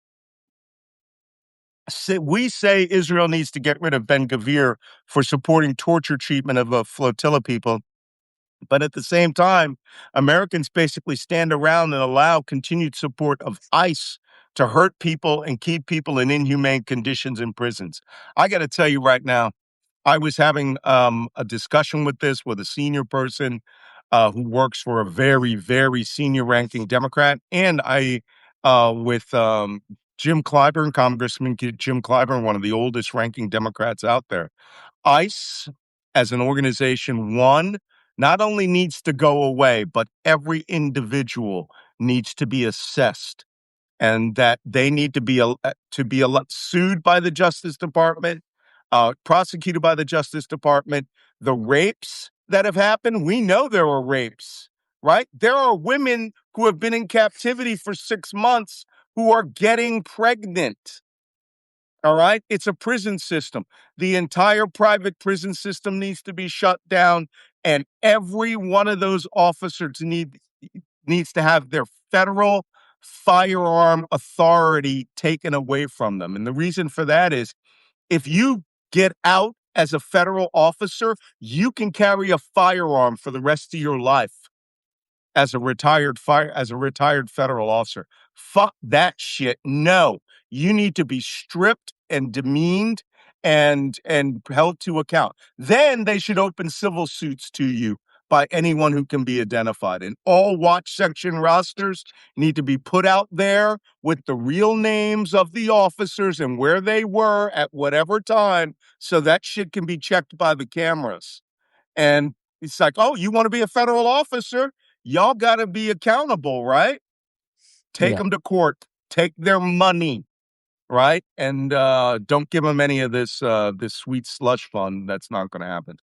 We say Israel needs to get rid of Ben Gvir for supporting torture treatment of flotilla people. But at the same time, Americans basically stand around and allow continued support of ICE to hurt people and keep people in inhumane conditions in prisons. I got to tell you right now, I was having a discussion with a senior person who works for a very, very senior ranking Democrat, and with Jim Clyburn, Congressman Jim Clyburn, one of the oldest ranking Democrats out there. ICE as an organization, one, not only needs to go away, but every individual needs to be assessed, and that they need to be sued by the Justice Department, prosecuted by the Justice Department. The rapes that have happened, we know there are rapes, right? There are women who have been in captivity for 6 months who are getting pregnant. All right. It's a prison system. The entire private prison system needs to be shut down. And every one of those officers needs to have their federal firearm authority taken away from them. And the reason for that is if you get out as a federal officer, you can carry a firearm for the rest of your life as a retired federal officer. Fuck that shit. No, you need to be stripped and demeaned and held to account. Then they should open civil suits to you by anyone who can be identified. And all watch section rosters need to be put out there with the real names of the officers and where they were at whatever time, so that shit can be checked by the cameras. And it's like, oh, you want to be a federal officer? Y'all got to be accountable, right? Take them to court, take their money, right? And don't give them any of this sweet slush fund. That's not going to happen.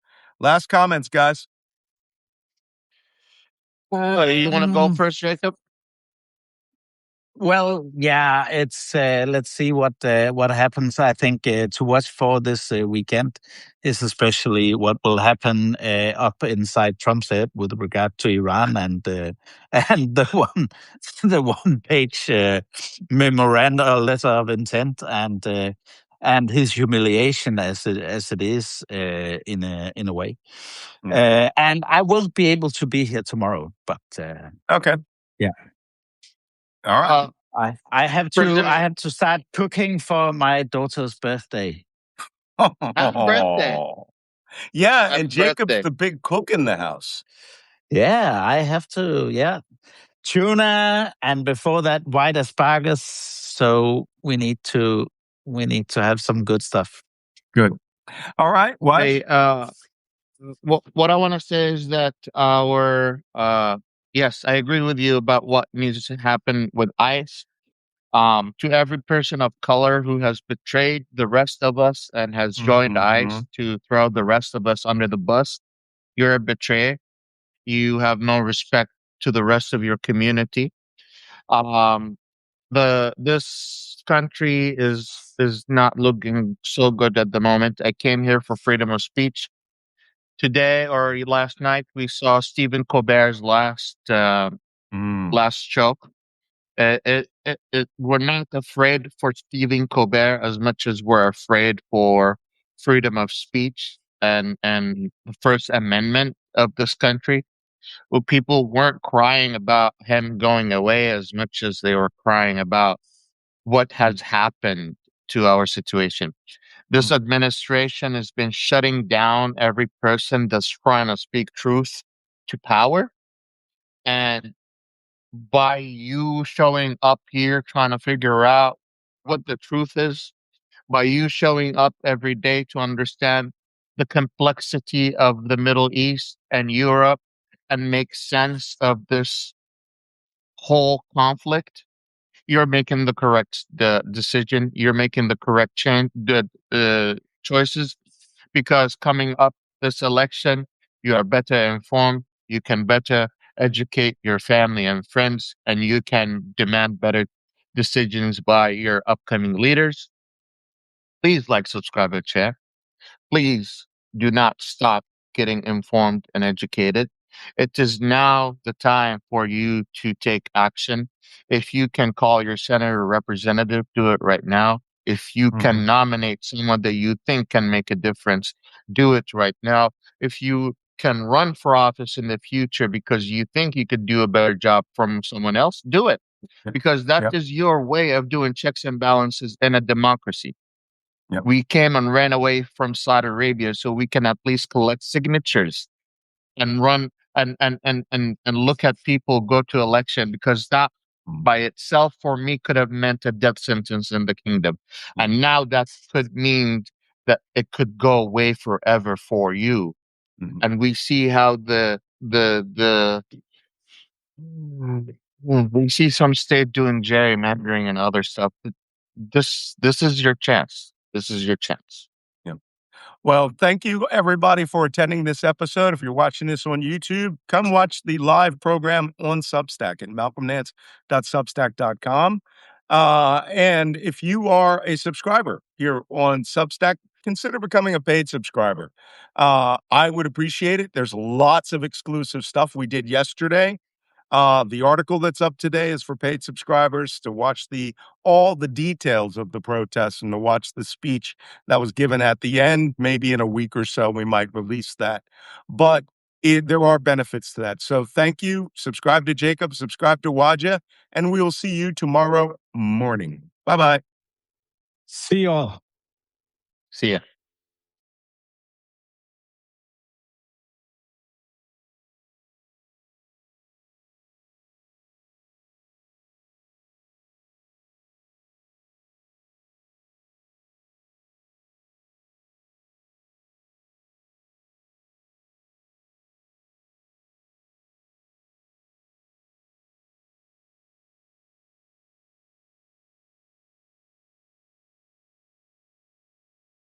Last comments, guys. You want to go first, Jacob? Well, yeah, it's let's see what happens. I think to watch for this weekend is especially what will happen up inside Trump's head with regard to Iran and and the one page memoranda letter of intent and his humiliation as it is in a way. And I won't be able to be here tomorrow, but okay, yeah. All right. I have to start cooking for my daughter's birthday. Happy birthday. Yeah, Happy and Jacob's birthday. the big cook in the house. Yeah, I have to, tuna, and before that white asparagus. So we need to have some good stuff. Good. All right. What? Hey, what I want to say is that yes, I agree with you about what needs to happen with ICE. To every person of color who has betrayed the rest of us and has joined ICE to throw the rest of us under the bus, you're a betrayer. You have no respect to the rest of your community. This country is not looking so good at the moment. I came here for freedom of speech. Today or last night, we saw Stephen Colbert's last show. We're not afraid for Stephen Colbert as much as we're afraid for freedom of speech and the First Amendment of this country. Well, people weren't crying about him going away as much as they were crying about what has happened to our situation. This administration has been shutting down every person that's trying to speak truth to power. And by you showing up here trying to figure out what the truth is, by you showing up every day to understand the complexity of the Middle East and Europe and make sense of this whole conflict, you're making the correct decision. You're making the correct choices, because coming up this election, you are better informed. You can better educate your family and friends, and you can demand better decisions by your upcoming leaders. Please like, subscribe, and share. Please do not stop getting informed and educated. It is now the time for you to take action. If you can call your senator or representative, do it right now. If you can nominate someone that you think can make a difference, do it right now. If you can run for office in the future because you think you could do a better job from someone else, do it. Because that is your way of doing checks and balances in a democracy. Yep. We came and ran away from Saudi Arabia so we can at least collect signatures and run and look at people go to election, because that by itself for me could have meant a death sentence in the kingdom. And now that could mean that it could go away forever for you. And we see how we see some state doing gerrymandering and other stuff. This is your chance. This is your chance. Well, thank you everybody for attending this episode. If you're watching this on YouTube, come watch the live program on Substack at malcolmnance.substack.com. And if you are a subscriber here on Substack, consider becoming a paid subscriber. I would appreciate it. There's lots of exclusive stuff we did yesterday. The article that's up today is for paid subscribers to watch all the details of the protests and to watch the speech that was given at the end. Maybe in a week or so, we might release that. But there are benefits to that. So thank you. Subscribe to Jacob, subscribe to Wajeeh, and we will see you tomorrow morning. Bye-bye. See y'all. See ya.